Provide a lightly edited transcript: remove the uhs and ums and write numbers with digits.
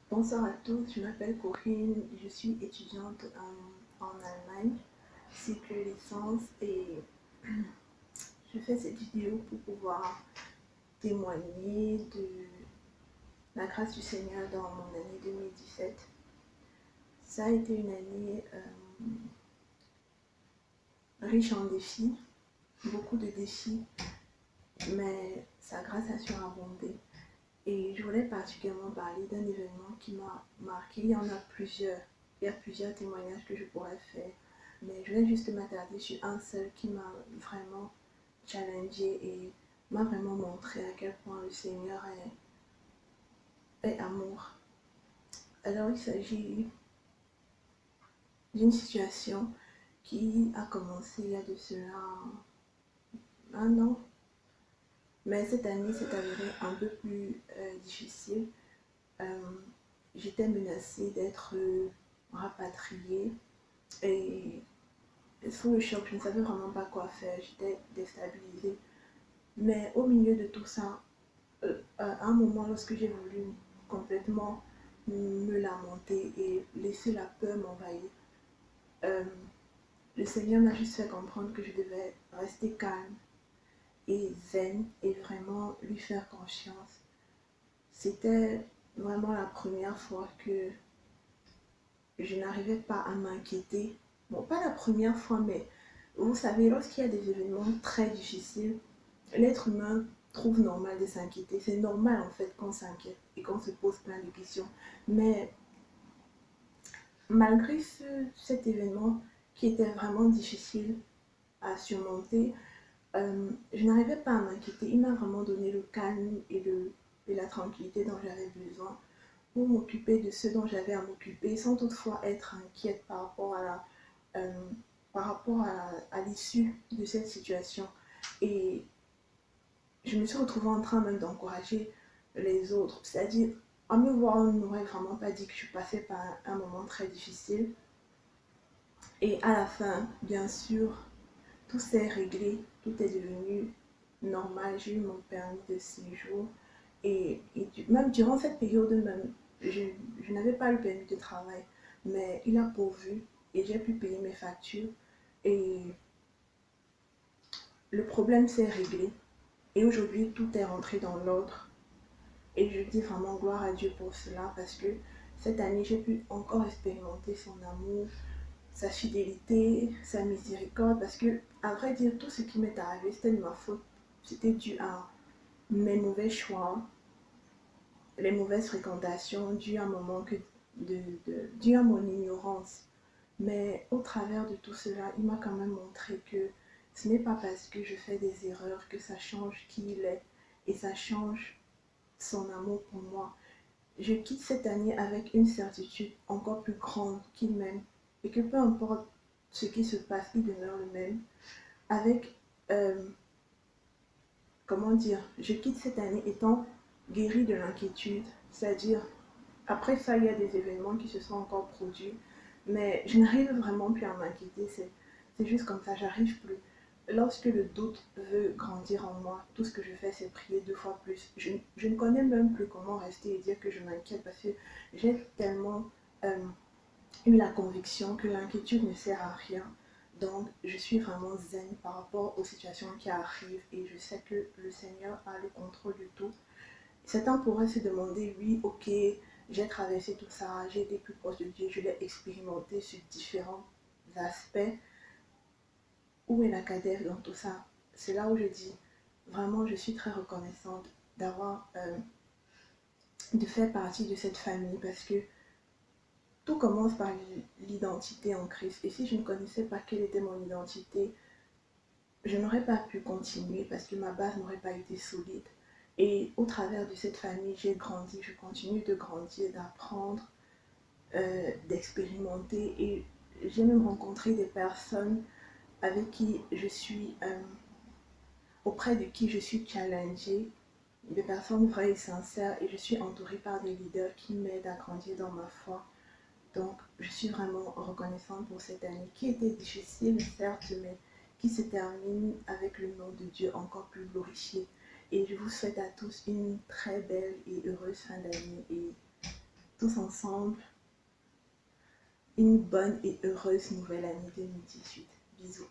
Bonsoir à tous, je m'appelle Corinne, je suis étudiante en Allemagne, cycle licence et je fais cette vidéo pour pouvoir témoigner de la grâce du Seigneur dans mon année 2017. Ça a été une année riche en défis, beaucoup de défis, mais sa grâce a surabondé. Et je voulais particulièrement parler d'un événement qui m'a marqué. Il y en a plusieurs. Il y a plusieurs témoignages que je pourrais faire. Mais je vais juste m'attarder sur un seul qui m'a vraiment challengé et m'a vraiment montré à quel point le Seigneur est amour. Alors il s'agit d'une situation qui a commencé il y a de cela un an. Mais cette année s'est avérée un peu plus difficile. Euh, J'étais menacée d'être rapatriée et sous le choc, je ne savais vraiment pas quoi faire, j'étais déstabilisée. Mais au milieu de tout ça, à un moment, lorsque j'ai voulu complètement me lamenter et laisser la peur m'envahir, euh, le Seigneur m'a juste fait comprendre que je devais rester calme et zen et vraiment lui faire confiance. C'était vraiment la première fois que je n'arrivais pas à m'inquiéter. Bon, pas la première fois, mais vous savez, lorsqu'il y a des événements très difficiles, l'être humain trouve normal de s'inquiéter. C'est normal en fait qu'on s'inquiète et qu'on se pose plein de questions. Mais malgré cet événement qui était vraiment difficile à surmonter, je n'arrivais pas à m'inquiéter. Il m'a vraiment donné le calme et la tranquillité dont j'avais besoin pour m'occuper de ce dont j'avais à m'occuper sans toutefois être inquiète euh, par rapport à l'issue de cette situation. Et je me suis retrouvée en train même d'encourager les autres. C'est-à-dire, à me voir, on n'aurait vraiment pas dit que je passais par un moment très difficile. Et à la fin, bien sûr, tout s'est réglé, tout est devenu normal. J'ai eu mon permis de séjour. Même durant cette période même, je, je n'avais pas le permis de travail, mais il a pourvu et j'ai pu payer mes factures. Et le problème s'est réglé. Et aujourd'hui, tout est rentré dans l'ordre. Et je dis vraiment gloire à Dieu pour cela parce que cette année, j'ai pu encore expérimenter son amour, sa fidélité, sa miséricorde. Parce que, à vrai dire, tout ce qui m'est arrivé, c'était de ma faute. C'était dû à mes mauvais choix, les mauvaises fréquentations, dû à mon manque dû à mon ignorance. Mais au travers de tout cela, il m'a quand même montré que ce n'est pas parce que je fais des erreurs que ça change qui il est et ça change son amour pour moi. Je quitte cette année avec une certitude encore plus grande qu'il m'aime et que peu importe ce qui se passe, il demeure le même. Avec, euh, comment dire, je quitte cette année étant guérie de l'inquiétude, c'est-à-dire après ça, il y a des événements qui se sont encore produits, mais je n'arrive vraiment plus à m'inquiéter, c'est juste comme ça, j'arrive plus. Lorsque le doute veut grandir en moi, tout ce que je fais, c'est prier deux fois plus. Je ne connais même plus comment rester et dire que je m'inquiète parce que j'ai tellement eu la conviction que l'inquiétude ne sert à rien. Donc, je suis vraiment zen par rapport aux situations qui arrivent et je sais que le Seigneur a le contrôle de tout. Certains pourraient se demander, oui, ok, j'ai traversé tout ça, j'ai été plus proche de Dieu, je l'ai expérimenté sur différents aspects. Où est la cadère dans tout ça? C'est là où je dis, vraiment, je suis très reconnaissante de faire partie de cette famille parce que tout commence par l'identité en Christ. Et si je ne connaissais pas quelle était mon identité, je n'aurais pas pu continuer parce que ma base n'aurait pas été solide. Et au travers de cette famille, j'ai grandi, je continue de grandir, d'apprendre, d'expérimenter. Et j'ai même rencontré des personnes avec qui je suis, auprès de qui je suis challengée, des personnes vraies et sincères. Et je suis entourée par des leaders qui m'aident à grandir dans ma foi. Donc, je suis vraiment reconnaissante pour cette année qui était difficile, certes, mais qui se termine avec le nom de Dieu encore plus glorifié. Et je vous souhaite à tous une très belle et heureuse fin d'année. Et tous ensemble une bonne et heureuse nouvelle année 2018. Bisous.